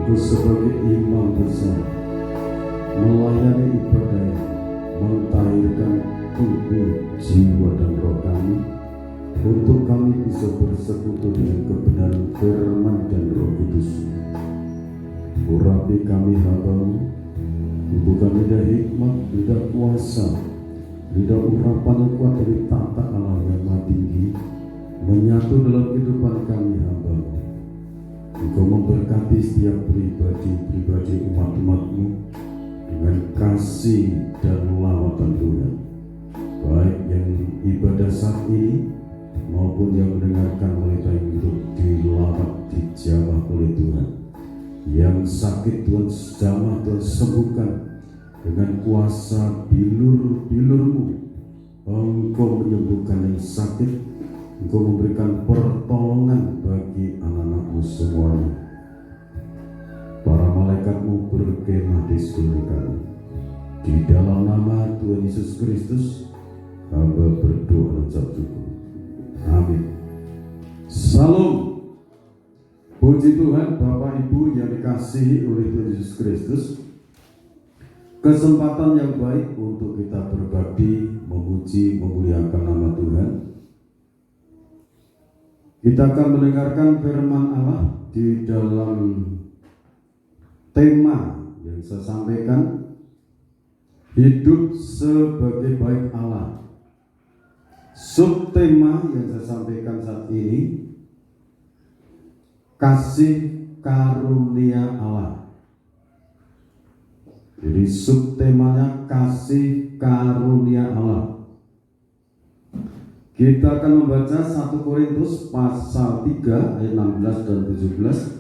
Aku sebagai imam besar melayani ibadah, mentahirkan tubuh, jiwa dan roh kami untuk kami bisa bersekutu dengan kebenaran firman dan Roh Kudus. Urapi kami hamba-Mu, untuk kami lidah hikmat, lidah kuasa, lidah urapan yang kuat dari tata Allah yang maha tinggi menyatu dalam kehidupan kami hamba-Mu. Engkau memberkati setiap pribadi umat-umat-Mu dengan kasih dan lawatan Tuhan, baik yang ibadah saat ini maupun yang mendengarkan mereka yang hidup dilawat, dijamah oleh Tuhan. Yang sakit Tuhan jamah, Tuhan sembuhkan dengan kuasa bilur-bilur-Mu. Engkau menyembuhkan yang sakit, Engkau memberikan pertolongan bagi anak-anak-Mu semuanya. Para malaikat-Mu berkemah di seluruh kami. Di dalam nama Tuhan Yesus Kristus hamba berdoa dan ucap syukur. Amin. Salam. Puji Tuhan, Bapak Ibu yang dikasihi oleh Tuhan Yesus Kristus. Kesempatan yang baik untuk kita berbakti, memuji, memuliakan nama Tuhan. Kita akan mendengarkan firman Allah di dalam tema yang saya sampaikan, hidup sebagai baik Allah. Subtema yang saya sampaikan saat ini, kasih karunia Allah. Jadi subtemanya kasih karunia Allah. Kita akan membaca 1 Korintus pasal 3 ayat 16 dan 17.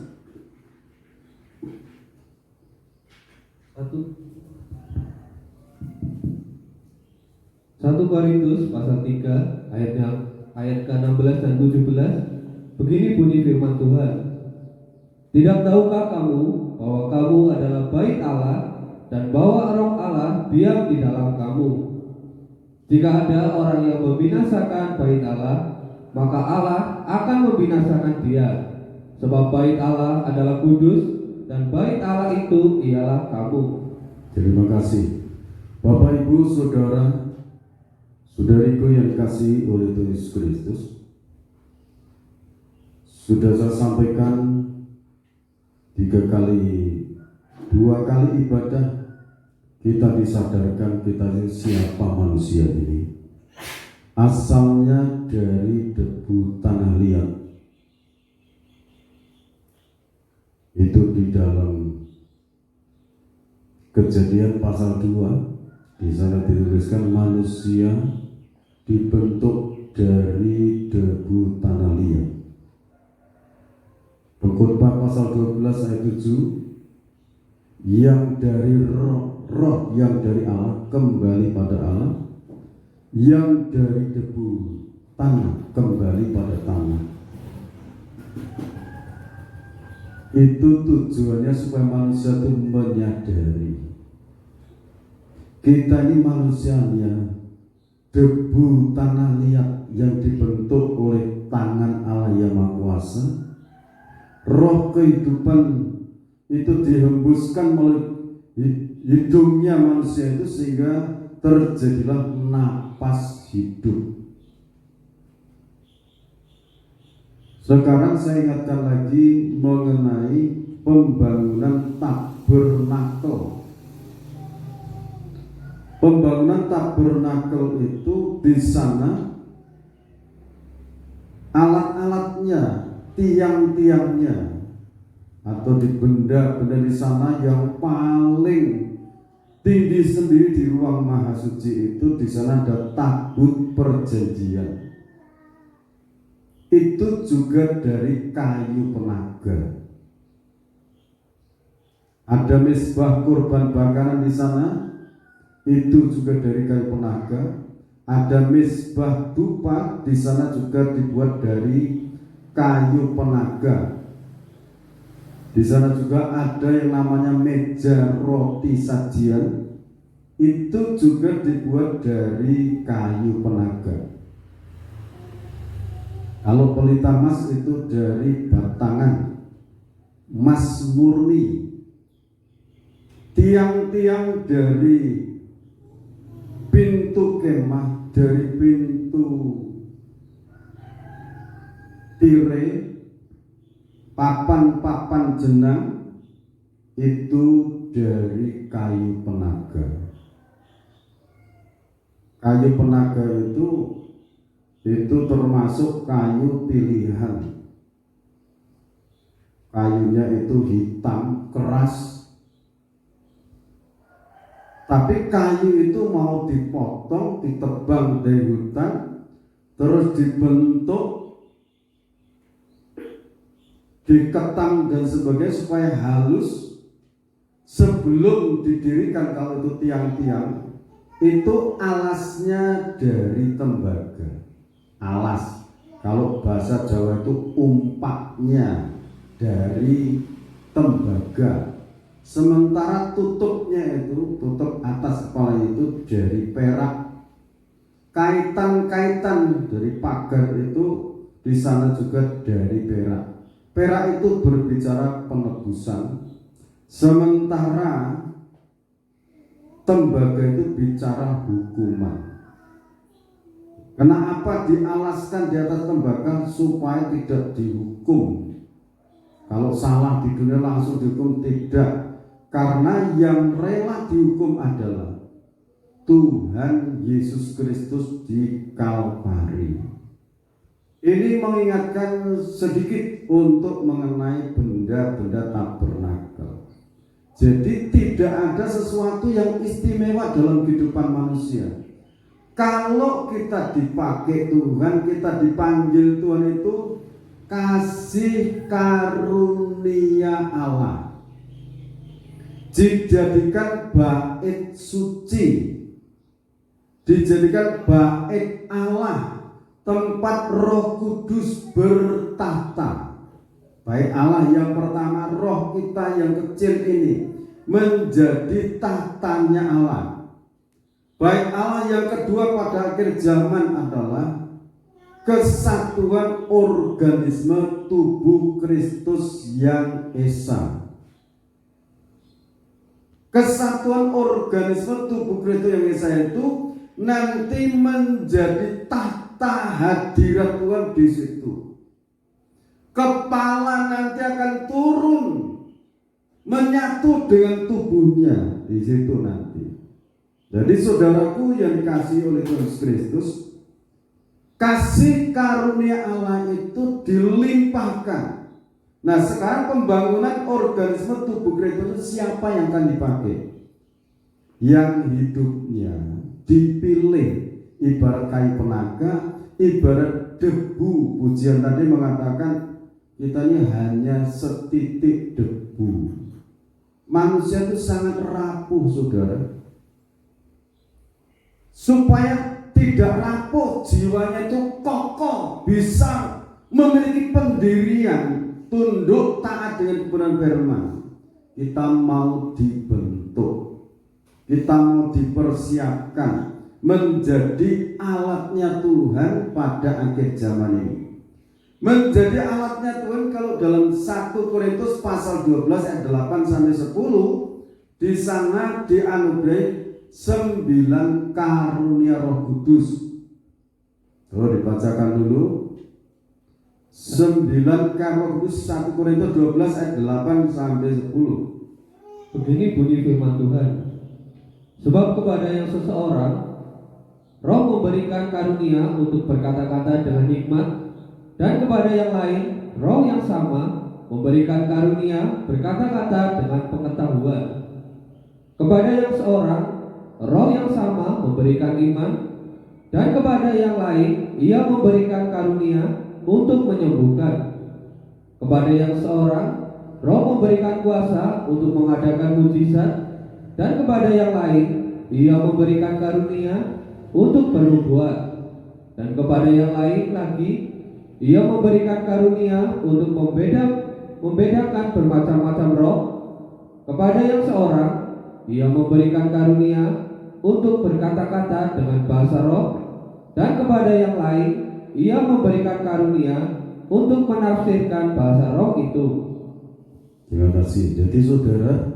1 Korintus pasal 3 ayat ke-16 dan 17. Begini bunyi firman Tuhan. Tidak tahukah kamu bahwa kamu adalah bait Allah dan bahwa Roh Allah diam di dalam kamu? Jika ada orang yang membinasakan bait Allah, maka Allah akan membinasakan dia. Sebab bait Allah adalah kudus dan bait Allah itu ialah kamu. Terima kasih. Bapak, Ibu, Saudara, saudariku yang dikasihi oleh Tuhan Yesus Kristus, sudah saya sampaikan 2 kali ibadah kita disadarkan kita ini siapa manusia ini. Asalnya dari debu tanah liat. Itu di dalam Kejadian pasal 2, di sana dituliskan manusia dibentuk dari debu tanah liat. Pengkhotbah pasal 12 ayat 7, yang dari roh yang dari Allah kembali pada Allah, yang dari debu tanah kembali pada tanah. Itu tujuannya supaya manusia itu menyadari kita ini manusianya debu tanah liat yang dibentuk oleh tangan Allah yang Maha Kuasa. Roh kehidupan itu dihembuskan melalui hidungnya manusia itu sehingga terjadilah napas hidup. Sekarang saya ingatkan lagi mengenai pembangunan tabernakel. Pembangunan tabernakel itu di sana alat-alatnya, tiang-tiangnya, atau di benda-benda di sana yang paling tinggi sendiri di ruang Maha Suci itu di sana ada tabut perjanjian. Itu juga dari kayu penaga. Ada mezbah kurban bakaran di sana, itu juga dari kayu penaga. Ada mezbah dupa di sana juga dibuat dari kayu penaga. Di sana juga ada yang namanya meja roti sajian, itu juga dibuat dari kayu penaga. Kalau pelita emas itu dari batangan. Mas Murni, tiang-tiang dari pintu kemah, dari pintu tirai, papan-papan jenang itu dari kayu penaga. Kayu penaga itu termasuk kayu pilihan. Kayunya itu hitam, keras. Tapi kayu itu mau dipotong, ditebang dari hutan, terus dibentuk, diketam dan sebagainya supaya halus. Sebelum didirikan, kalau itu tiang-tiang, itu alasnya dari tembaga. Alas, kalau bahasa Jawa itu umpaknya dari tembaga. Sementara tutupnya itu, tutup atas kepala itu dari perak. Kaitan-kaitan dari pagar itu di sana juga dari perak. Perak itu berbicara penebusan, sementara tembaga itu bicara hukuman. Kenapa dialaskan di atas tembaga? Supaya tidak dihukum. Kalau salah di dunia langsung dihukum, tidak. Karena yang rela dihukum adalah Tuhan Yesus Kristus di Kalvari. Ini mengingatkan sedikit untuk mengenai benda-benda tabernakel. Jadi tidak ada sesuatu yang istimewa dalam kehidupan manusia. Kalau kita dipakai Tuhan, kita dipanggil Tuhan, itu kasih karunia Allah, dijadikan bait suci, dijadikan bait Allah, tempat Roh Kudus bertahta. Bait Allah yang pertama, roh kita yang kecil ini menjadi tahtanya Allah. Bait Allah yang kedua pada akhir zaman adalah kesatuan organisme tubuh Kristus yang esa. Kesatuan organisme tubuh Kristus yang esa itu nanti menjadi tahta hadirat Tuhan di situ. Kepala nanti akan turun menyatu dengan tubuhnya di situ nanti. Jadi saudaraku yang dikasihi oleh Tuhan Yesus Kristus, kasih karunia Allah itu dilimpahkan. Nah, sekarang pembangunan organisme tubuh Kristus itu siapa yang akan dipakai? Yang hidupnya dipilih, ibarat kayu penaga, ibarat debu. Pujian tadi mengatakan kita ini hanya setitik debu. Manusia itu sangat rapuh, saudara. Supaya tidak rapuh, jiwanya itu kokoh, bisa memiliki pendirian, tunduk taat dengan kebenaran firman. Kita mau dibentuk, kita mau dipersiapkan menjadi alatnya Tuhan pada akhir zaman ini. Menjadi alatnya Tuhan kalau dalam 1 Korintus pasal 12 ayat 8 sampai 10, di sana dianugerahi 9 karunia Roh Kudus. Dibacakan dulu 9 karunia Roh Kudus, 1 Korintus 12 ayat 8 sampai 10. Begini bunyi firman Tuhan. Sebab kepada yang seseorang Roh memberikan karunia untuk berkata-kata dengan hikmat, dan kepada yang lain Roh yang sama memberikan karunia berkata-kata dengan pengetahuan. Kepada yang seorang Roh yang sama memberikan iman, dan kepada yang lain Ia memberikan karunia untuk menyembuhkan. Kepada yang seorang Roh memberikan kuasa untuk mengadakan mujizat, dan kepada yang lain Ia memberikan karunia untuk bernubuat, dan kepada yang lain lagi Ia memberikan karunia untuk membedakan bermacam-macam roh. Kepada yang seorang Ia memberikan karunia untuk berkata-kata dengan bahasa roh, dan kepada yang lain Ia memberikan karunia untuk menafsirkan bahasa roh itu. Terima kasih. Jadi saudara,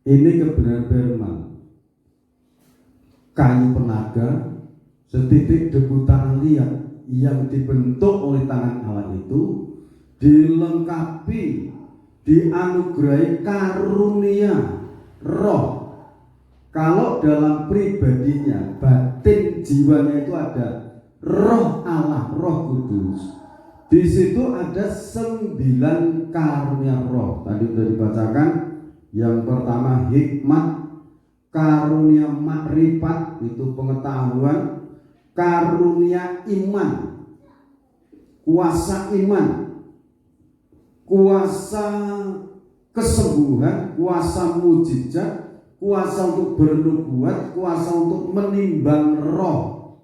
ini kebenaran firman. Kayu penaga, setitik debu tanah liat yang dibentuk oleh tangan Allah itu dilengkapi, dianugerahi karunia roh. Kalau dalam pribadinya, batin jiwanya itu ada roh Allah, roh kudus. Di situ ada 9 karunia roh. Tadi sudah dibacakan. Yang pertama hikmat, karunia makrifat, itu pengetahuan, karunia iman, kuasa iman, kuasa kesembuhan, kuasa mujizat, kuasa untuk bernubuat, kuasa untuk menimbang roh,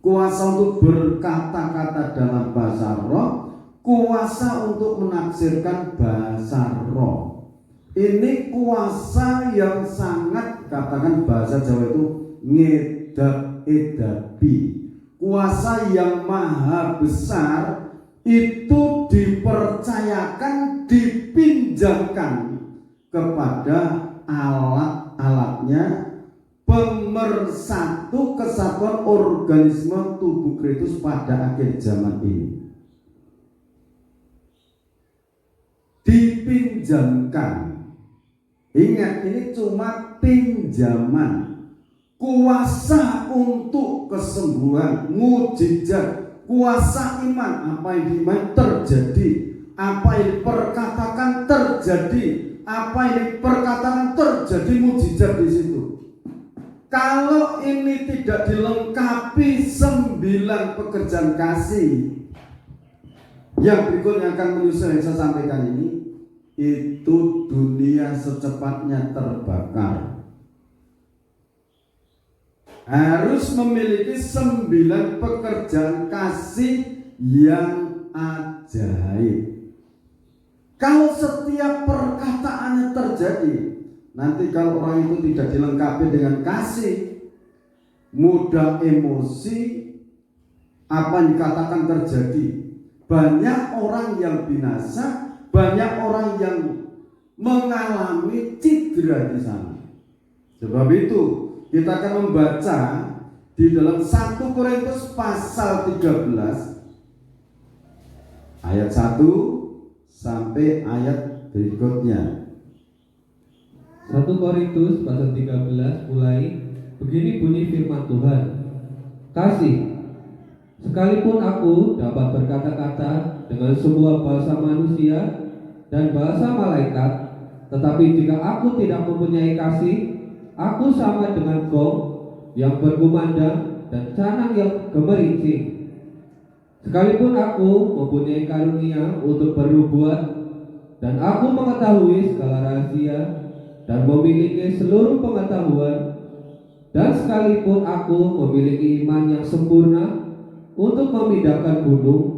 kuasa untuk berkata-kata dalam bahasa roh, kuasa untuk menafsirkan bahasa roh. Ini kuasa yang sangat, katakan bahasa Jawa itu ngedap-edapi. Kuasa yang maha besar itu dipercayakan, dipinjamkan kepada alat-alatnya, pemersatu kesatuan organisme tubuh Kristus pada akhir zaman ini. Dipinjamkan. Ingat, ini cuma pinjaman. Kuasa untuk kesembuhan, mujizat, kuasa iman. Apa yang diiman terjadi, apa yang diperkatakan terjadi, apa yang diperkatakan terjadi, mujizat di situ. Kalau ini tidak dilengkapi 9 pekerjaan kasih yang berikutnya akan menyusul yang saya sampaikan ini, itu dunia secepatnya terbakar. Harus memiliki 9 pekerjaan kasih yang ajaib. Kalau setiap perkataannya terjadi, nanti kalau orang itu tidak dilengkapi dengan kasih, mudah emosi, apa yang dikatakan terjadi. Banyak orang yang binasa, banyak orang yang mengalami cedera di sana. Sebab itu kita akan membaca di dalam 1 Korintus pasal 13 ayat 1 sampai ayat berikutnya. 1 Korintus pasal 13 mulai, begini bunyi firman Tuhan. Kasih, sekalipun aku dapat berkata-kata dengan semua bahasa manusia dan bahasa malaikat, tetapi jika aku tidak mempunyai kasih, aku sama dengan gong yang berkumandang dan canang yang gemerincing. Sekalipun aku mempunyai karunia untuk bernubuat, dan aku mengetahui segala rahasia dan memiliki seluruh pengetahuan, dan sekalipun aku memiliki iman yang sempurna untuk memindahkan gunung,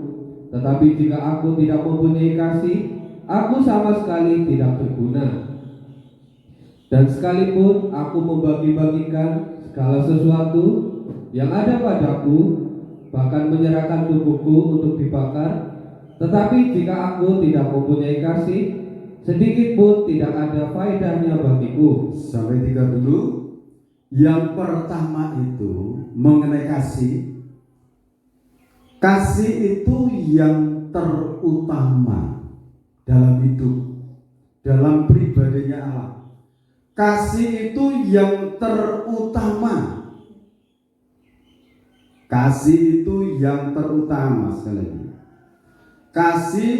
tetapi jika aku tidak mempunyai kasih, aku sama sekali tidak berguna. Dan sekalipun aku membagi-bagikan segala sesuatu yang ada padaku, bahkan menyerahkan tubuhku untuk dibakar, tetapi jika aku tidak mempunyai kasih, sedikit pun tidak ada faedahnya bagiku. Sampai 3 dulu. Yang pertama itu mengenai kasih. Kasih itu yang terutama dalam hidup, dalam pribadinya Allah. Kasih itu yang terutama. Kasih itu yang terutama. Sekali lagi, kasih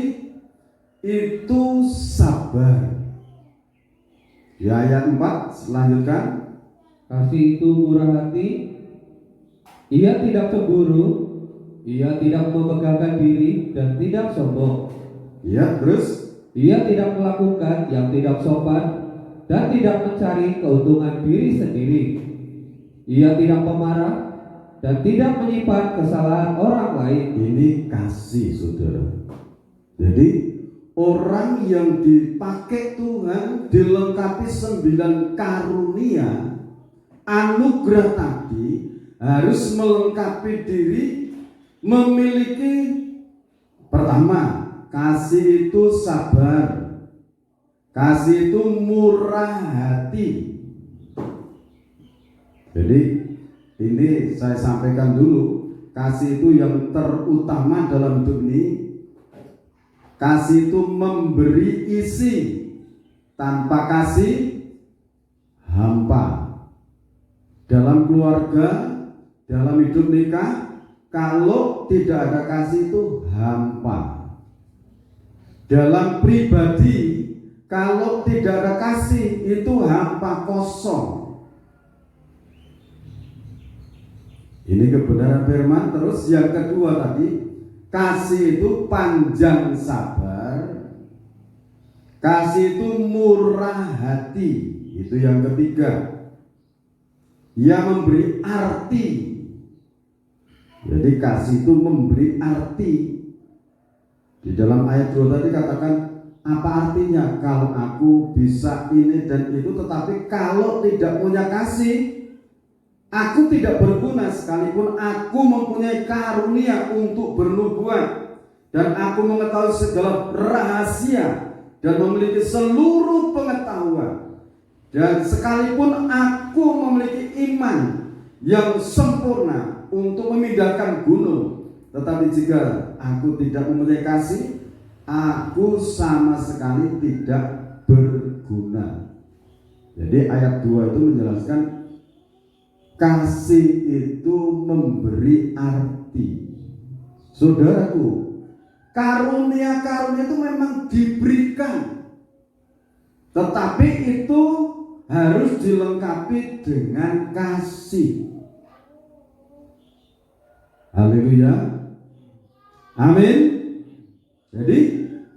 itu sabar. Di ayat 4 lanjutkan. Kasih itu murah hati, ia tidak cemburu, ia tidak memegahkan diri dan tidak sombong. Ya, terus Ia tidak melakukan yang tidak sopan dan tidak mencari keuntungan diri sendiri. Ia tidak pemarah dan tidak menyimpan kesalahan orang lain. ini kasih, saudara. Jadi orang yang dipakai Tuhan dilengkapi 9 karunia anugerah tadi harus melengkapi diri, memiliki pertama kasih itu sabar, kasih itu murah hati. Jadi ini saya sampaikan dulu, kasih itu yang terutama dalam hidup ini. Kasih itu memberi isi, tanpa kasih hampa. Dalam keluarga, dalam hidup nikah, kalau tidak ada kasih itu hampa. Dalam pribadi, kalau tidak ada kasih itu hampa, kosong. Ini kebenaran firman. Terus yang kedua tadi, kasih itu panjang sabar, kasih itu murah hati. Itu yang ketiga. Ia memberi arti. Jadi kasih itu memberi arti. Di dalam ayat 2 tadi katakan, apa artinya kalau aku bisa ini dan itu, tetapi kalau tidak punya kasih, aku tidak berguna. Sekalipun aku mempunyai karunia untuk bernubuat dan aku mengetahui segala rahasia dan memiliki seluruh pengetahuan, dan sekalipun aku memiliki iman yang sempurna untuk memindahkan gunung, tetapi jika aku tidak mempunyai kasih, aku sama sekali tidak berguna. Jadi ayat 2 itu menjelaskan kasih itu memberi arti. Saudaraku, karunia-karunia itu memang diberikan, tetapi itu harus dilengkapi dengan kasih. Haleluya. Amin. Jadi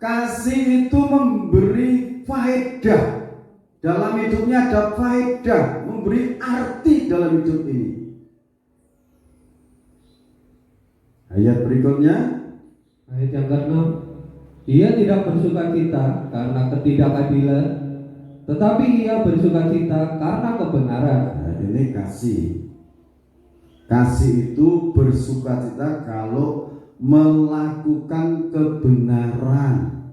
kasih itu memberi faedah. Dalam hidupnya ada faedah, memberi arti dalam hidup ini. Ayat berikutnya, Ayat yang ke-6, ia tidak bersukacita karena ketidakadilan, tetapi ia bersukacita karena kebenaran. nah, ini kasih. Kasih itu bersukacita kalau melakukan kebenaran,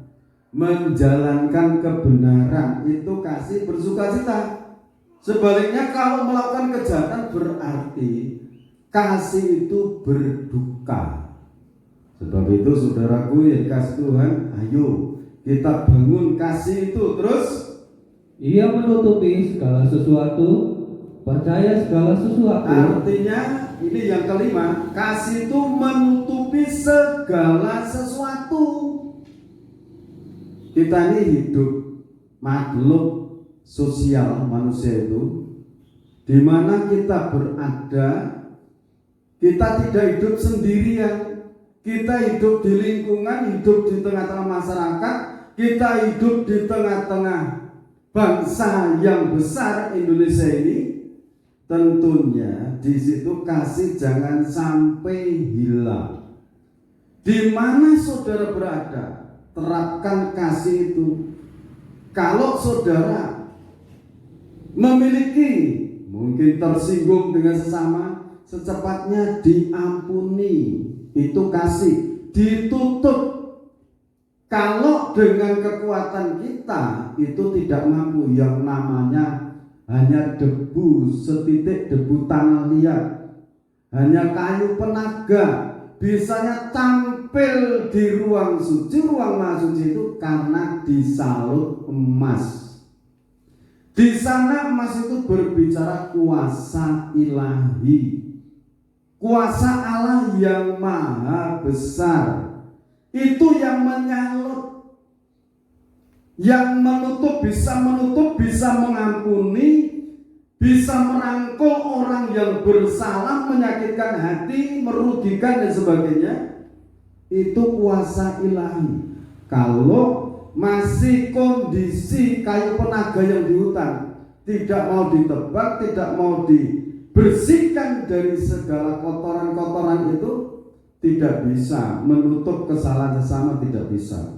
menjalankan kebenaran, itu kasih bersukacita. Sebaliknya kalau melakukan kejahatan berarti kasih itu berduka. Sebab itu saudaraku yang kasih Tuhan, ayo kita bangun kasih itu. Terus Ia menutupi segala sesuatu, percaya segala sesuatu. artinya ini yang kelima, kasih itu menutupi segala sesuatu. Kita ini hidup makhluk sosial, manusia itu, di mana kita berada, kita tidak hidup sendirian. Kita hidup di lingkungan, hidup di tengah-tengah masyarakat, kita hidup di tengah-tengah bangsa yang besar Indonesia ini. Tentunya di situ kasih jangan sampai hilang. Di mana saudara berada, terapkan kasih itu. Kalau saudara memiliki, mungkin tersinggung dengan sesama, secepatnya diampuni. Itu kasih, ditutup. Kalau dengan kekuatan kita itu tidak mampu, yang namanya hanya debu, setitik debu tanah liat, hanya kayu penaga, bisanya tampil di ruang suci, ruang maha suci itu karena disalut emas. Di sana emas itu berbicara kuasa ilahi, kuasa Allah yang maha besar. Itu yang menyalut, yang menutup, bisa mengampuni, bisa merangkul orang yang bersalah, menyakitkan hati, merugikan dan sebagainya. Itu kuasa ilahi. Kalau masih kondisi kayu penaga yang di hutan, tidak mau ditebak, tidak mau dibersihkan dari segala kotoran-kotoran itu, tidak bisa menutup kesalahan sesama, tidak bisa.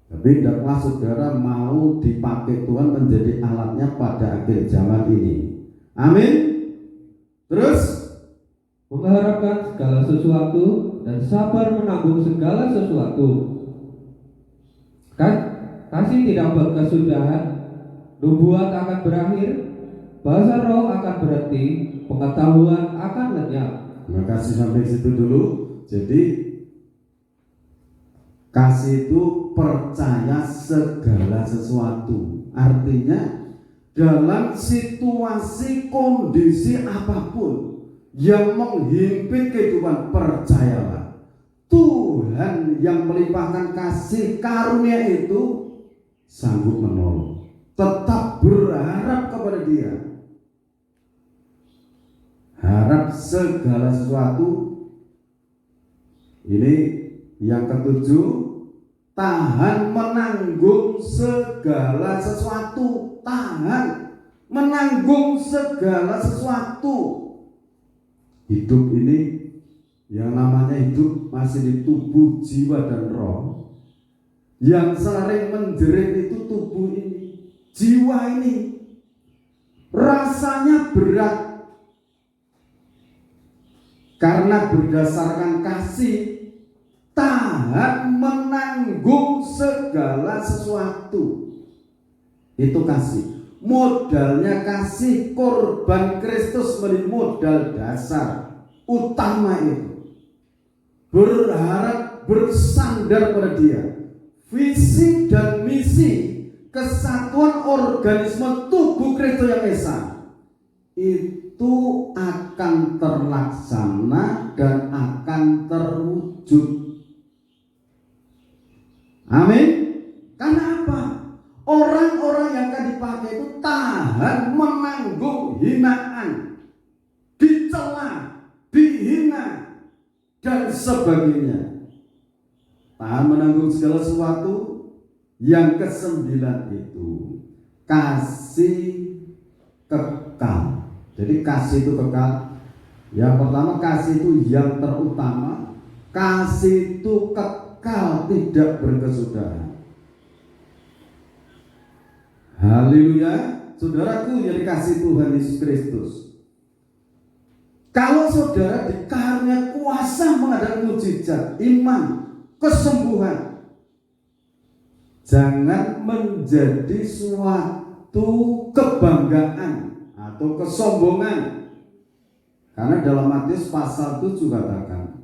Tapi tidaklah saudara mau dipakai Tuhan menjadi alatnya pada akhir zaman ini. Amin. Terus Mengharapkan segala sesuatu dan sabar menanggung segala sesuatu. Kasih tidak berkesudahan, nubuat akan berakhir, bahasa roh akan berhenti, pengetahuan akan lenyap. Terima kasih, sampai situ dulu. Jadi kasih itu percaya segala sesuatu. Artinya dalam situasi kondisi apapun yang menghimpit kehidupan, percayalah Tuhan yang melimpahkan kasih karunia itu sanggup menolong. Tetap berharap kepada Dia. Harap segala sesuatu. Ini yang ketujuh, tahan menanggung segala sesuatu. Tahan menanggung segala sesuatu. Hidup ini yang namanya hidup masih di tubuh, jiwa, dan roh. Yang sering menjerit itu tubuh ini, jiwa ini. Rasanya berat. Karena berdasarkan kasih, tahan menanggung segala sesuatu. Itu kasih. Modalnya kasih, korban Kristus menjadi modal dasar utama itu. Berharap, bersandar pada Dia. Visi dan misi kesatuan organisme tubuh Kristus yang esa itu akan terlaksana dan akan terwujud. Amin. Karena apa? Orang-orang yang akan dipakai itu tahan menanggung hinaan, dicela, dihina, dan sebagainya. Tahan menanggung segala sesuatu. Yang kesembilan itu kasih kekal. Jadi kasih itu kekal. Yang pertama, kasih itu yang terutama. Kasih itu kekal, tidak berkesudahan. Haleluya. Saudaraku yang dikasihi Tuhan Yesus Kristus, kalau saudara dikarunia kuasa menghadapi mujizat, iman, kesembuhan, jangan menjadi suatu kebanggaan atau kesombongan. Karena dalam Matius pasal 7 katakan,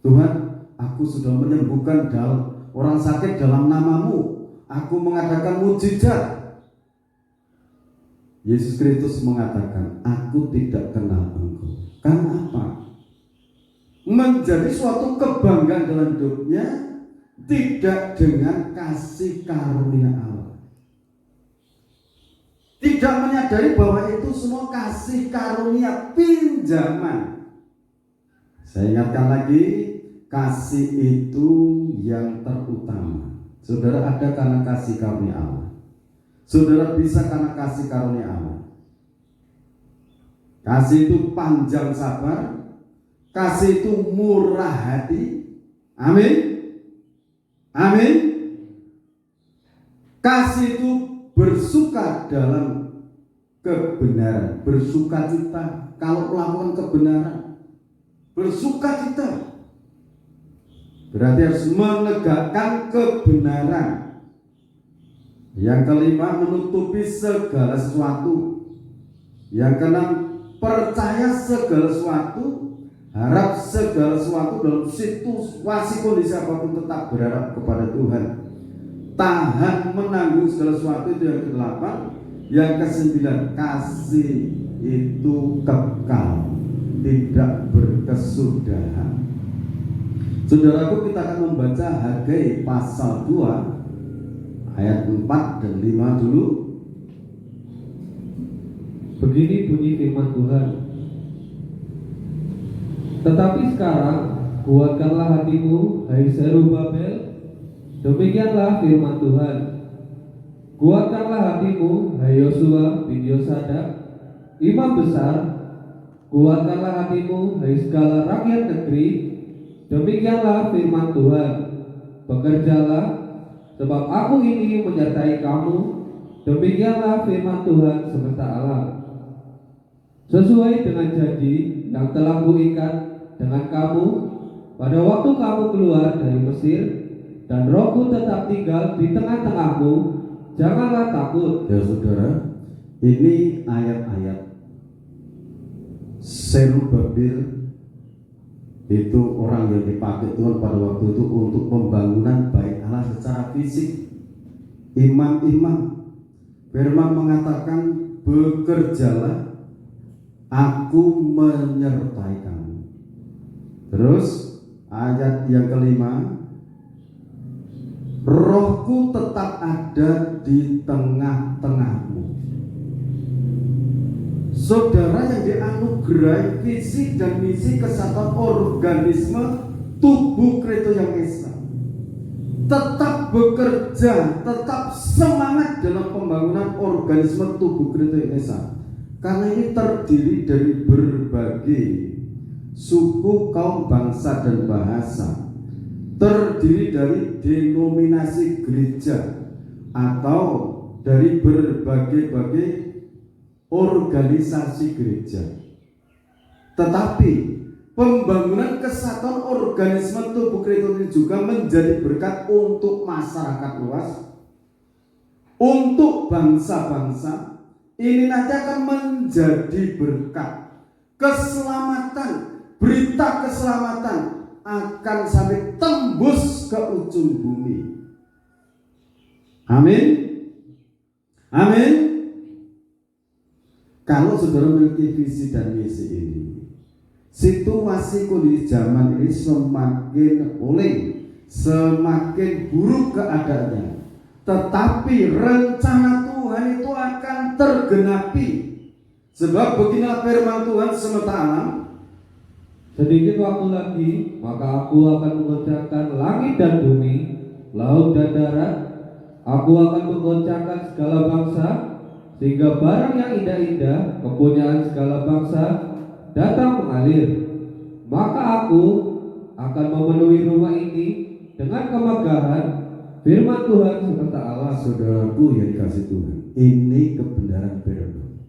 Tuhan, aku sudah menyembuhkan orang sakit dalam nama-Mu. Aku mengadakan mujizat. Yesus Kristus mengatakan, aku tidak kenal Engkau. Karena apa? Menjadi suatu kebanggaan dalam hidupnya tidak dengan kasih karunia Allah. Tidak menyadari bahwa itu semua kasih karunia pinjaman. Saya ingatkan lagi, kasih itu yang terutama. Saudara ada karena kasih karunia Allah. Saudara bisa karena kasih karunia Allah. Kasih itu panjang sabar. Kasih itu murah hati. Amin. Amin. Kasih itu bersuka dalam kebenaran. Bersuka cita kalau melakukan kebenaran. Bersuka cita. Berarti harus menegakkan kebenaran. Yang kelima, menutupi segala sesuatu. Yang keenam, percaya segala sesuatu, harap segala sesuatu dalam situasi kondisi apapun tetap berharap kepada Tuhan. Tahan menanggung segala sesuatu, itu yang kedelapan. Yang kesembilan, kasih itu kekal, tidak berkesudahan. Saudaraku, kita akan membaca Hagai pasal 2 ayat 4 dan 5 dulu. Begini bunyi firman Tuhan. Tetapi sekarang kuatkanlah hatimu, hai Zerubabel. Demikianlah firman Tuhan. Kuatkanlah hatimu, hai Yosua bin Yosadak, imam besar. Kuatkanlah hatimu, hai segala rakyat negeri. Demikianlah firman Tuhan. Bekerjalah, sebab aku ini menyertai kamu. Demikianlah firman Tuhan semesta alam. Sesuai dengan janji yang telah kuikat dengan kamu pada waktu kamu keluar dari Mesir, dan Rohku tetap tinggal di tengah-tengahmu. Janganlah takut. Ya saudara, ini ayat-ayat Zerubabel itu orang yang dipakai Tuhan pada waktu itu untuk pembangunan bait Allah secara fisik. Imam-imam, firman mengatakan, bekerjalah, aku menyertai kamu. Terus ayat yang kelima, Rohku tetap ada di tengah-tengahmu. Saudara yang dianugerahi visi dan misi kesatuan organisme tubuh Krito yang Esa, tetap bekerja, tetap semangat dalam pembangunan organisme tubuh Krito yang Esa. Karena ini terdiri dari berbagai suku, kaum, bangsa, dan bahasa. Terdiri dari denominasi gereja atau dari berbagai-bagai organisasi gereja. Tetapi pembangunan kesatuan organisme tubuh Kristus ini juga menjadi berkat untuk masyarakat luas, untuk bangsa-bangsa. Ini nanti akan menjadi berkat. Keselamatan, berita keselamatan akan sampai tembus ke ujung bumi. Amin. Amin. Kalau saudara memiliki visi dan misi ini, situasi kondisi zaman ini semakin oleng, semakin buruk keadaannya, tetapi rencana Tuhan itu akan tergenapi. Sebab beginilah firman Tuhan semesta alam, sedikit waktu lagi, maka aku akan mengoncangkan langit dan bumi, laut dan darat. Aku akan mengoncangkan segala bangsa, sehingga barang yang indah-indah, kepunyaan segala bangsa, datang mengalir. Maka aku akan memenuhi rumah ini dengan kemegahan, firman Tuhan semesta alam. Saudaraku yang dikasih Tuhan, ini kebenaran firman.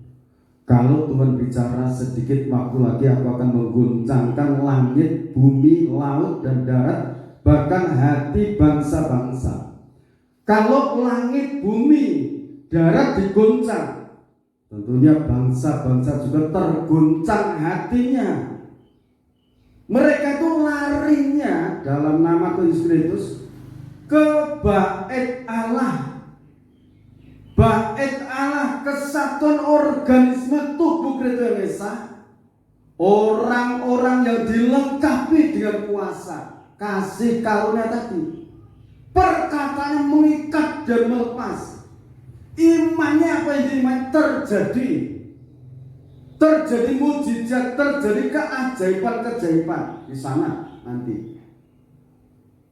Kalau Tuhan bicara sedikit waktu lagi, aku akan mengguncangkan langit, bumi, laut, dan darat, bahkan hati bangsa-bangsa. Kalau langit, bumi, darat diguncang, tentunya bangsa-bangsa juga terguncang hatinya. Mereka itu larinya dalam nama Tuhan Yesus Kristus ke bait Allah. Bait Allah, kesatuan organisme tubuh Kristus Yesus. Orang-orang yang dilengkapi dengan kuasa kasih karunia tadi. Perkataannya mengikat dan melepas. Imannya apa yang diiman terjadi. Terjadi mujizat, terjadi keajaiban-keajaiban di sana nanti.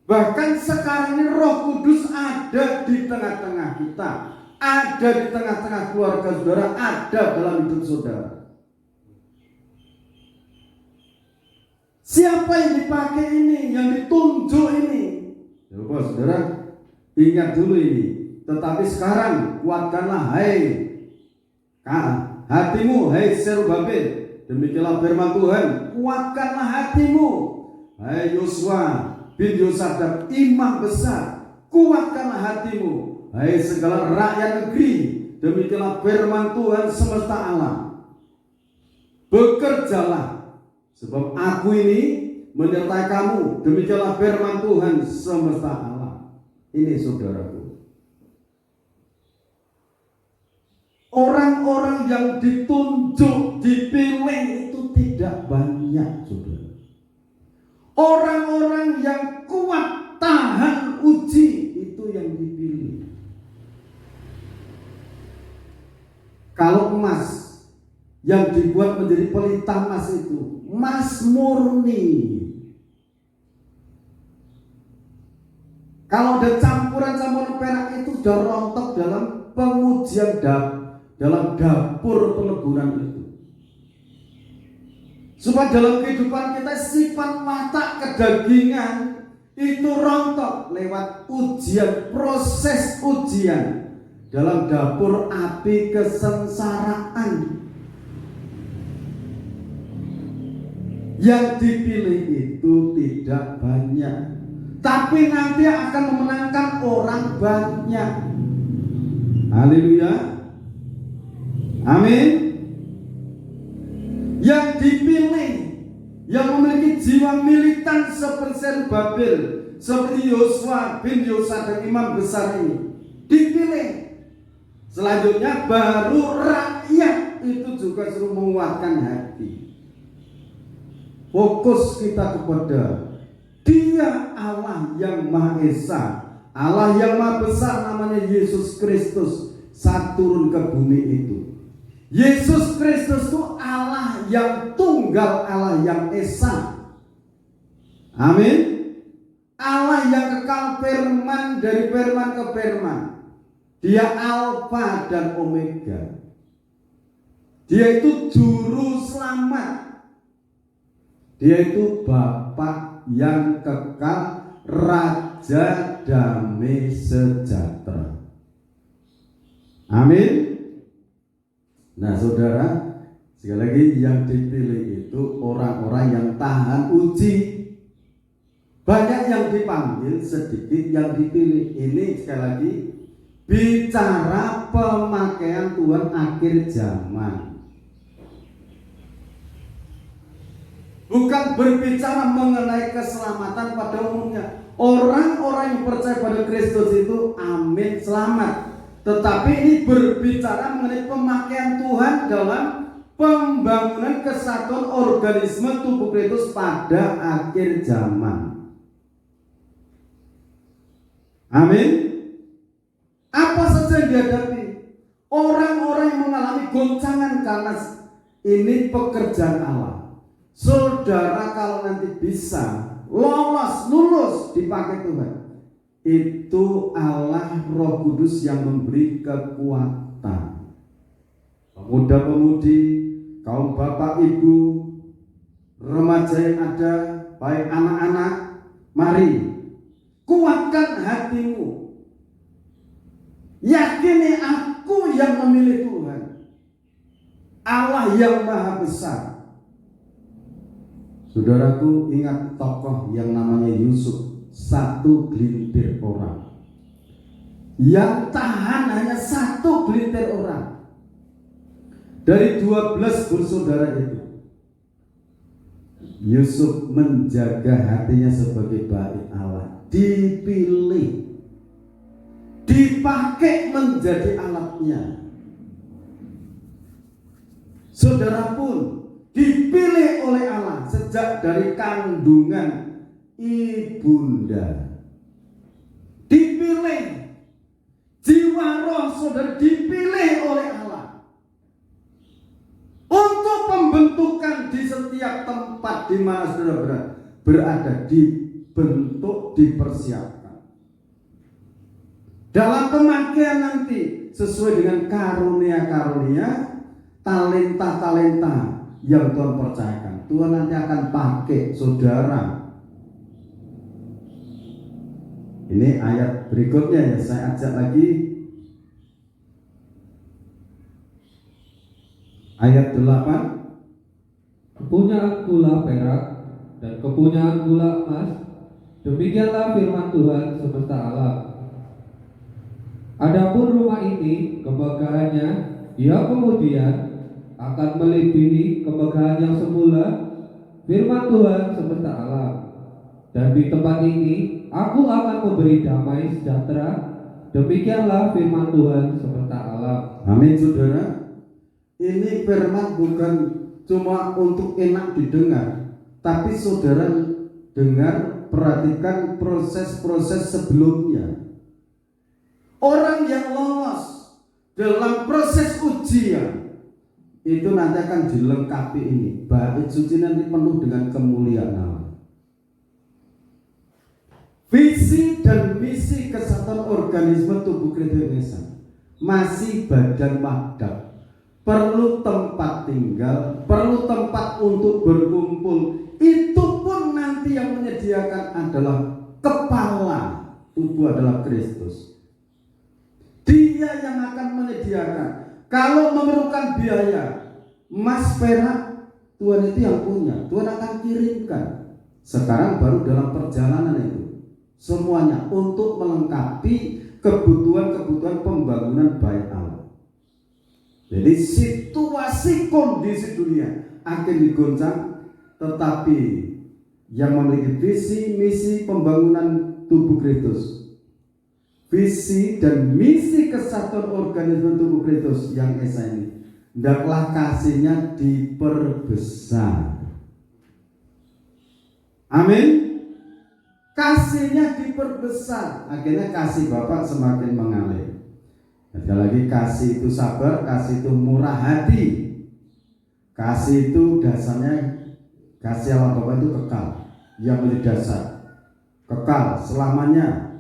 Bahkan sekarang ini Roh Kudus ada di tengah-tengah kita, ada di tengah-tengah keluarga saudara, ada dalam hidup saudara. Siapa yang dipakai ini, yang ditunjuk ini? Coba saudara, ingat dulu ini. Tetapi sekarang kuatkanlah hai hatimu, hai Zerubabel. Demikianlah firman Tuhan, kuatkanlah hatimu, hai Yosua bin Yosadak, imam besar. Kuatkanlah hatimu, hai segala rakyat negeri. Demikianlah firman Tuhan semesta alam. Bekerjalah, sebab aku ini menyertai kamu. Demikianlah firman Tuhan semesta alam. Ini saudaraku, orang-orang yang ditunjuk, dipilih itu tidak banyak, saudara. Orang-orang yang kuat tahan uji itu yang dipilih. Kalau emas yang dibuat menjadi pelita emas itu emas murni. Kalau ada campuran perak itu sudah rontok dalam pengujian dalam dapur peleburan itu. Supaya dalam kehidupan kita sifat watak kedagingan itu rontok lewat ujian, proses ujian dalam dapur api kesengsaraan. Yang dipilih itu tidak banyak, tapi nanti akan memenangkan orang banyak. Haleluya. Amin. Yang dipilih, yang memiliki jiwa militan seperti Zerubabel, seperti Yosua bin Yosadak imam besar ini, dipilih. Selanjutnya baru rakyat itu juga suruh menguatkan hati. Fokus kita kepada Dia Allah yang Maha Esa, Allah yang Maha Besar, namanya Yesus Kristus, saat turun ke bumi itu. Yesus Kristus itu Allah yang tunggal, Allah yang Esa. Amin. Allah yang kekal, firman dari firman ke firman. Dia Alfa dan Omega. Dia itu juru selamat. Dia itu Bapa yang kekal, Raja damai sejahtera. Amin. Nah saudara, sekali lagi yang dipilih itu orang-orang yang tahan uji. Banyak yang dipanggil, sedikit yang dipilih. Ini sekali lagi bicara pemakaian Tuhan akhir zaman. Bukan berbicara mengenai keselamatan pada umumnya. Orang-orang yang percaya pada Kristus itu amin selamat. Tetapi ini berbicara mengenai pemakaian Tuhan dalam pembangunan kesatuan organisme tubuh Kristus pada akhir zaman. Amin. Apa saja yang dihadapi orang-orang yang mengalami goncangan karena ini pekerjaan Allah. Saudara kalau nanti bisa lulus dipakai Tuhan, itu Allah Roh Kudus yang memberi kekuatan. Pemuda-pemudi, kaum bapak ibu, remaja yang ada, baik anak-anak, mari kuatkan hatimu. Yakini aku yang memilih Tuhan, Allah yang Maha Besar. Saudaraku, ingat tokoh yang namanya Yusuf, satu gelintir orang. Yang tahan hanya satu gelintir orang. Dari 12 bersaudara itu, Yusuf menjaga hatinya sebagai baik Allah. Dipilih, dipakai menjadi alatnya. Saudara pun dipilih oleh Allah sejak dari kandungan ibunda. Dipilih, jiwa roh saudara dipilih oleh Allah untuk pembentukan di setiap tempat di mana saudara berada, dibentuk, dipersiapkan dalam pemakaian nanti sesuai dengan karunia-karunia, talenta-talenta yang Tuhan percayakan. Tuhan nanti akan pakai saudara. Ini ayat berikutnya ya, saya ajak lagi. Ayat 8. Kepunyaan gula perak dan kepunyaan gula emas, demikianlah firman Tuhan semesta alam. Adapun rumah ini kemegahannya, ia kemudian akan melebihi kemegahan yang semula, firman Tuhan semesta alam. Dan di tempat ini aku akan memberi damai sejahtera, demikianlah firman Tuhan semesta alam. Amin saudara. Ini firman bukan cuma untuk enak didengar, tapi saudara dengar, perhatikan proses-proses sebelumnya. Orang yang lolos dalam proses ujian itu nanti akan dilengkapi ini. Bait suci nanti penuh dengan kemuliaan Allah. Visi dan misi kesatuan organisme tubuh Kristus Indonesia masih badan wadah. Perlu tempat tinggal, perlu tempat untuk berkumpul. Itu pun nanti yang menyediakan adalah kepala tubuh adalah Kristus. Dia yang akan menyediakan. Kalau memerlukan biaya emas perak, Tuhan itu yang punya, Tuhan akan kirimkan. Sekarang baru dalam perjalanan itu semuanya untuk melengkapi kebutuhan-kebutuhan pembangunan bait Allah. Jadi situasi kondisi dunia akan digoncang, tetapi yang memiliki visi misi pembangunan tubuh Kristus, visi dan misi kesatuan organisme tubuh Kristus yang esa ini, hendaklah kasihnya diperbesar. Amin. Kasihnya diperbesar, akhirnya kasih Bapak semakin mengalir. Sekali lagi, kasih itu sabar, kasih itu murah hati, kasih itu dasarnya, kasih Allah Bapa itu kekal, yang menjadi dasar, kekal selamanya.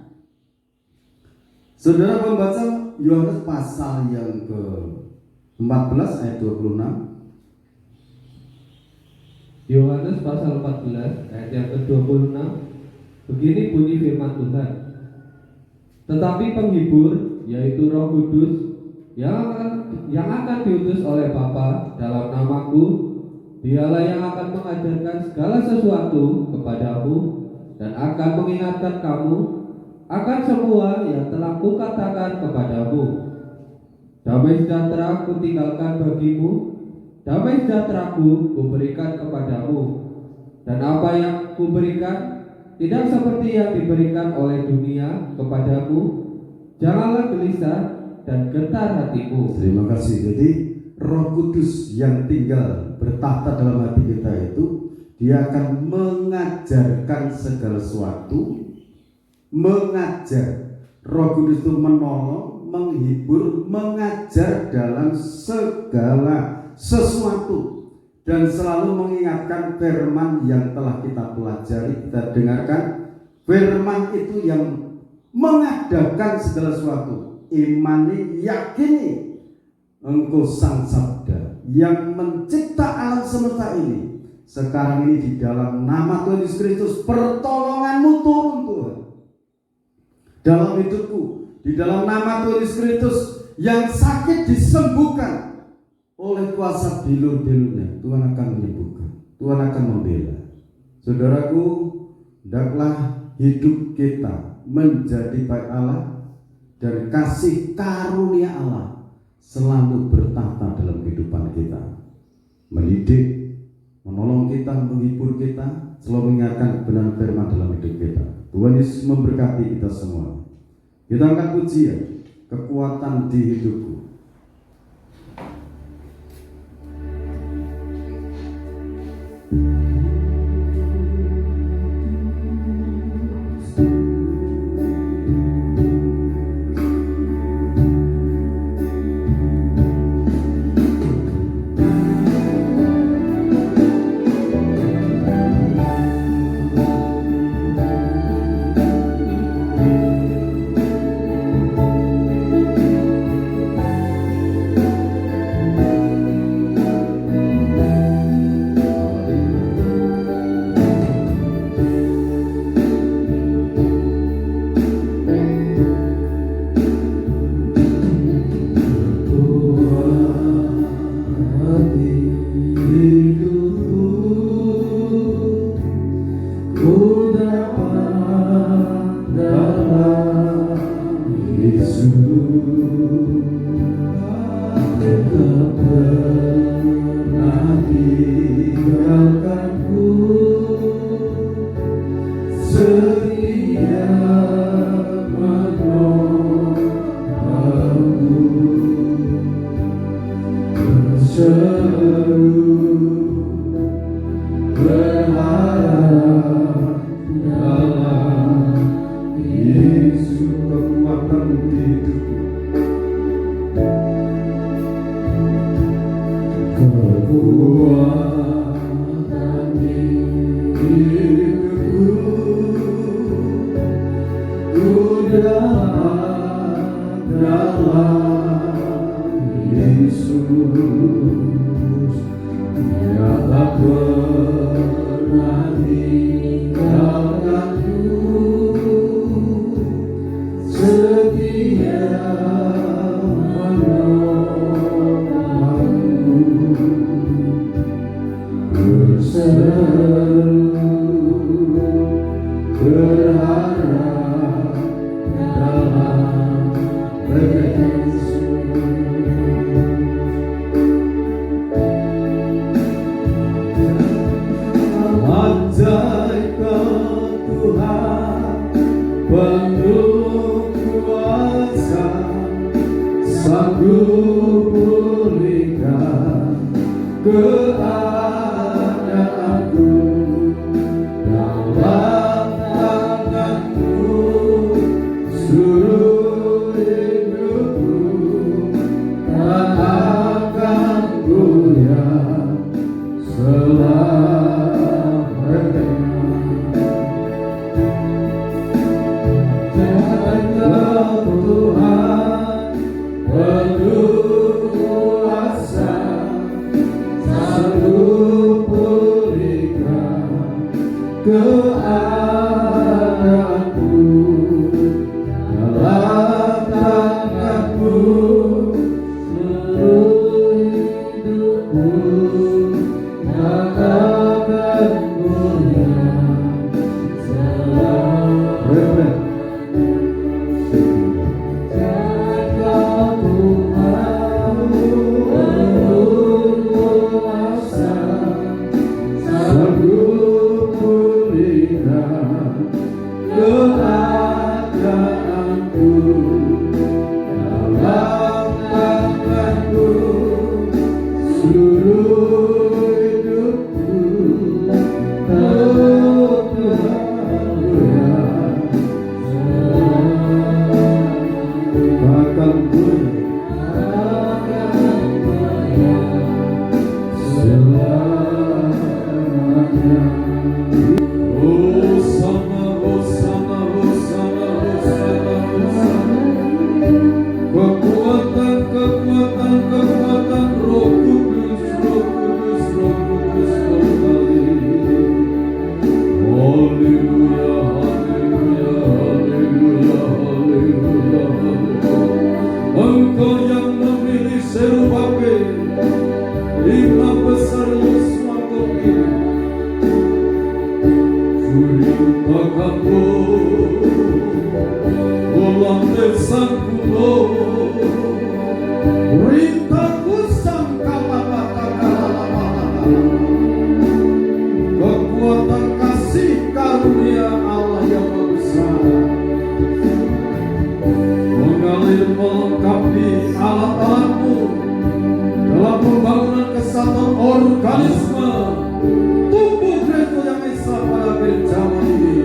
Saudara membaca Yohanes pasal yang ke-14 ayat 26. Yohanes pasal 14 ayat yang ke-26. Begini bunyi firman Tuhan. Tetapi penghibur, yaitu Roh Kudus, yang akan diutus oleh Bapa dalam namaku, Dialah yang akan mengajarkan segala sesuatu kepadamu dan akan mengingatkan kamu akan semua yang telah kukatakan kepadamu. Damai sejahtera kutinggalkan bagimu, damai sejahteraku kuberikan kepadamu, dan apa yang kuberikan tidak seperti yang diberikan oleh dunia kepadamu. Janganlah gelisah dan gentar hatimu. Terima kasih. Jadi Roh Kudus yang tinggal bertahta dalam hati kita itu, dia akan mengajarkan segala sesuatu, mengajar. Roh Kudus itu menolong, menghibur, mengajar dalam segala sesuatu, dan selalu mengingatkan firman yang telah kita pelajari, kita dengarkan. Firman itu yang mengadakan segala sesuatu. Imani, yakini Engkau Sang Sabda yang mencipta alam semesta ini. Sekarang ini di dalam nama Tuhan Yesus Kristus, pertolonganmu turun Tuhan dalam hidupku. Di dalam nama Tuhan Yesus Kristus, yang sakit disembuhkan oleh kuasa bilur-bilurnya. Tuhan akan menyembuhkan, Tuhan akan membela. Saudaraku, hendaklah hidup kita menjadi baik Allah, dan kasih karunia Allah selalu bertahta dalam kehidupan kita, mendidik, menolong kita, menghibur kita, selalu mengingatkan kebenaran firman dalam hidup kita. Tuhan Yesus memberkati kita semua. Kita angkat pujian, kekuatan di hidupku. sanggup pulihkan keadaanku, dalam tanganmu seluruh hidupku tak akan goyah selamanya. Engkau Tuhan penuh kuasa, sanggup pulihkan keadaanku, dalam tanganmu seluruh hidupku tak akan goyah selamanya. Kekuatan Roh Kudus, Roh Kudus, Roh Kudus kembali. Haleluya, haleluya, haleluya, haleluya, haleluya. Engkau yang memilih Zerubabel, imam besar Yosua ini, suri utakamu, ulang tesan kulo, rintaku sangka kekuatan kasih karunia Allah yang besar mengalir melengkapi alat-alatmu dalam pembangunan kesatuan organisme tubuh Kristus yang esa pada akhir zaman ini.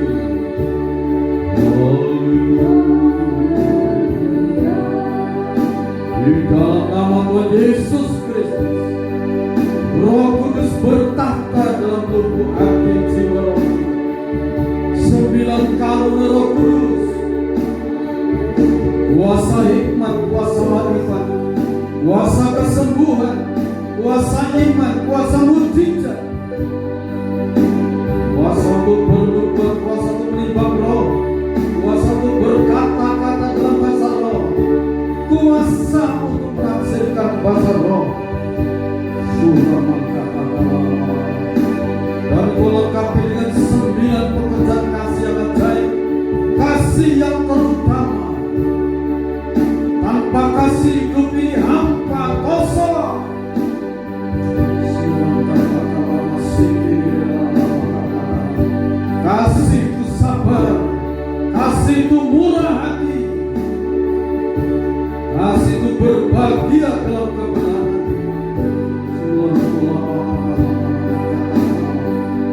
Di dalam nama Tuhan Yesus Kristus, Roh Kudus bertahta dalam tubuh hati jiwa roh. 9 karunia Roh Kudus, kuasa hikmat, kuasa marifat, kuasa kesembuhan, kuasa iman, kuasa mujizat, kuasa untuk bernubuat, kuasa untuk menimbang roh, kuasa untuk berkata-kata dalam bahasa roh, kuasa untuk menafsirkan bahasa roh. Dan kau lengkapi dengan 9 pekerjaan kasih yang ajaib, kasih yang terutama. Tanpa kasih hidup ini hampa, kosong. Kasih itu sabar, kasih itu murah hati, kasih itu berbahagia dalam kebenaran,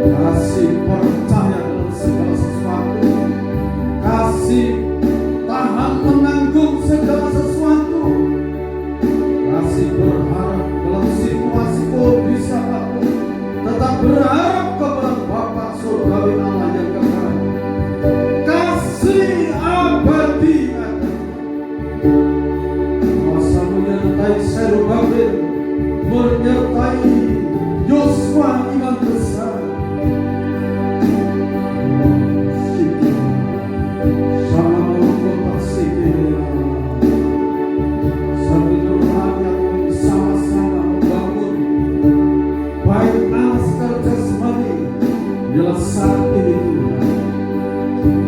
kasih percaya dalam segala sesuatu, kasih tahan menanggung segala sesuatu, kasih berharap dalam situasi kondisi apapun, tetap berharap kepada Bapa surgawi Allah yang kekal. Kasih abadi ada. Kuasa menyertai Zerubabel, menyertai Yosua imam besar. Sama mengkota sikit, seluruh rakyat bersama-sama membangun baik Allah secara jasmani. Bila saat ini Tuhan,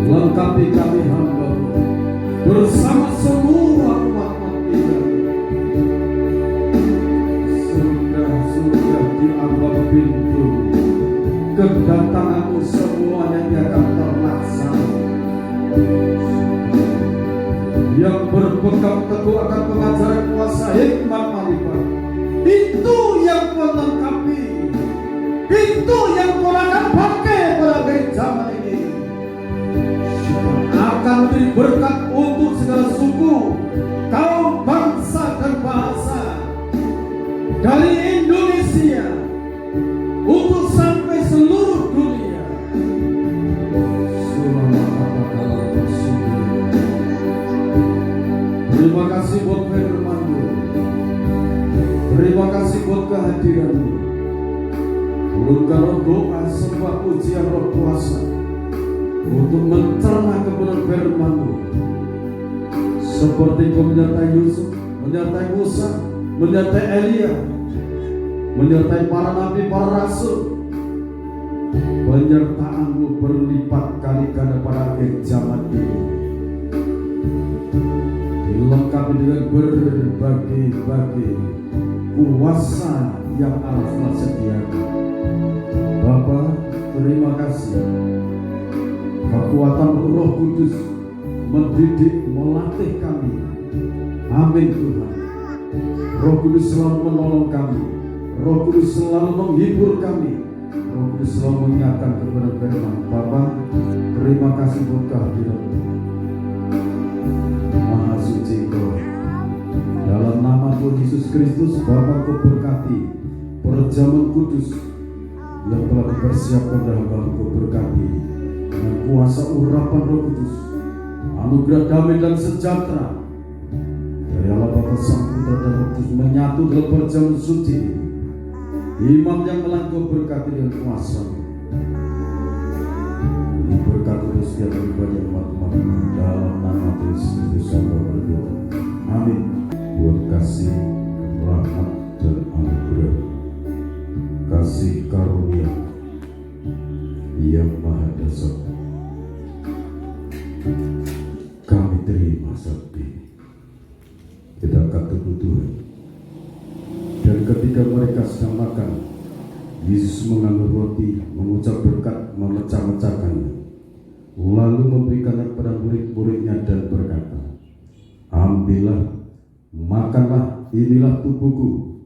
lengkapi kami hamba bersama semua umat Tidak. Sudah diambang pintu kedatanganmu, semuanya akan terlaksana. Yang berpegang teguh akan pengajaran kuasa hikmat marifat. Itu yang melengkapi, itu yang kau akan pakai pada akhir zaman ini. Akan menjadi berkat untuk segala suku, kaum, bangsa dan bahasa dari Indonesia untuk sampai seluruh dunia. Terima kasih buat firman-Mu. Terima kasih buat kehadiran-Mu. Turunkan doa sembah pujian roh kuasa untuk mencerna kebenaran firman-Mu. Seperti Kau menyertai Yusuf, menyertai Musa, menyertai Elia, menyertai para nabi, para rasul. Penyertaan-Mu berlipat kali ganda pada akhir zaman ini. Dilengkapi dengan berbagai kuasa yang Allah telah sediakan. Bapa, terima kasih. Kekuatan Roh Kudus mendidik, melatih kami. Amin Tuhan. Roh Kudus selalu menolong kami. Roh Kudus selalu menghibur kami. Roh Kudus selalu mengingatkan kepada firman. Bapa, terima kasih buat kehadiran-Mu. Maha suci Kau. Dalam nama Tuhan Yesus Kristus, Bapa, Kau berkati perjamuan kudus yang telah dipersiapkan dalam dalam Kau berkati dengan kuasa urapan Roh Kudus, anugerah damai dan sejahtera dari Allah Bapa, Sang Putra dan Roh Kudus menyatu dalam perjamuan suci ini. Imam yang telah Kau berkati dengan kuasa-Mu. Berkati terus setiap pribadi umat-Mu dalam nama Yesus Kristus Hamba berdoa. Amin. Buat kasih, rahmat dan anugerah, kasih karunia yang maha dasar, kami terima saat ini. Kita akan tunggu Tuhan. Dan ketika mereka sedang makan, Yesus mengambil roti, mengucap berkat, memecah-mecahkannya, lalu memberikannya kepada murid-muridnya dan berkata, ambillah, makanlah, inilah tubuhku.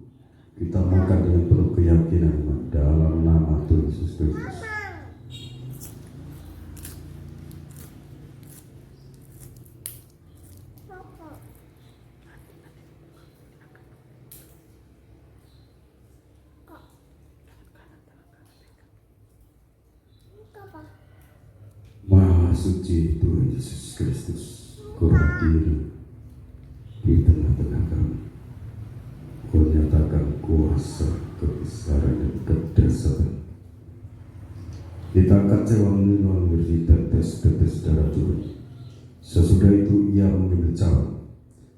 Kita makan dengan penuh keyakinan dalam nama Tuhan Yesus Kristus. Maha suci Tuhan Yesus Kristus, Kau hadir di tengah-tengah kami. Kau nyatakan kuasa, kebesaran dan kedahsyatan. Kita akan sewa minum dari tetes-tetes darah Tuhan. Sesudah itu ia mengambil cawan,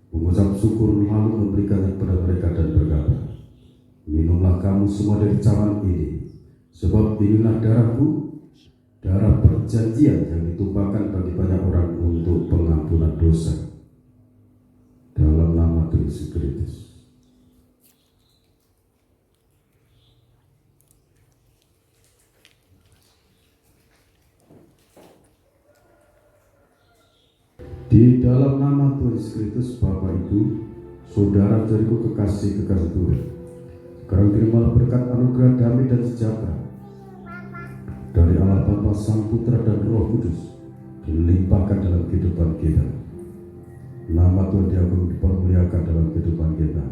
mengucap syukur, lalu memberikannya kepada mereka dan berkata, minumlah kamu semua dari cawan ini, sebab inilah darahku, darah perjanjian yang ditumpahkan bagi banyak orang untuk pengampunan dosa. Dalam nama Tuhan Yesus Kristus. Di dalam nama Tuhan Yesus Kristus, Bapak Ibu, Saudara saudariku kekasih-kekasih Tuhan, sekarang terimalah berkat anugerah damai dan sejahtera dari Allah Bapa, Sang Putra dan Roh Kudus dilimpahkan dalam kehidupan kita. Nama Tuhan diagung, dipermuliakan dalam kehidupan kita.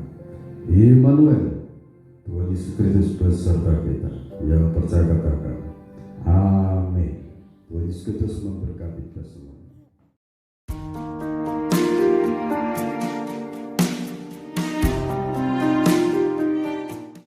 Immanuel, Tuhan Yesus Kristus beserta kita. Yang percaya katakan amin. Tuhan Yesus Kristus memberkati kita semua.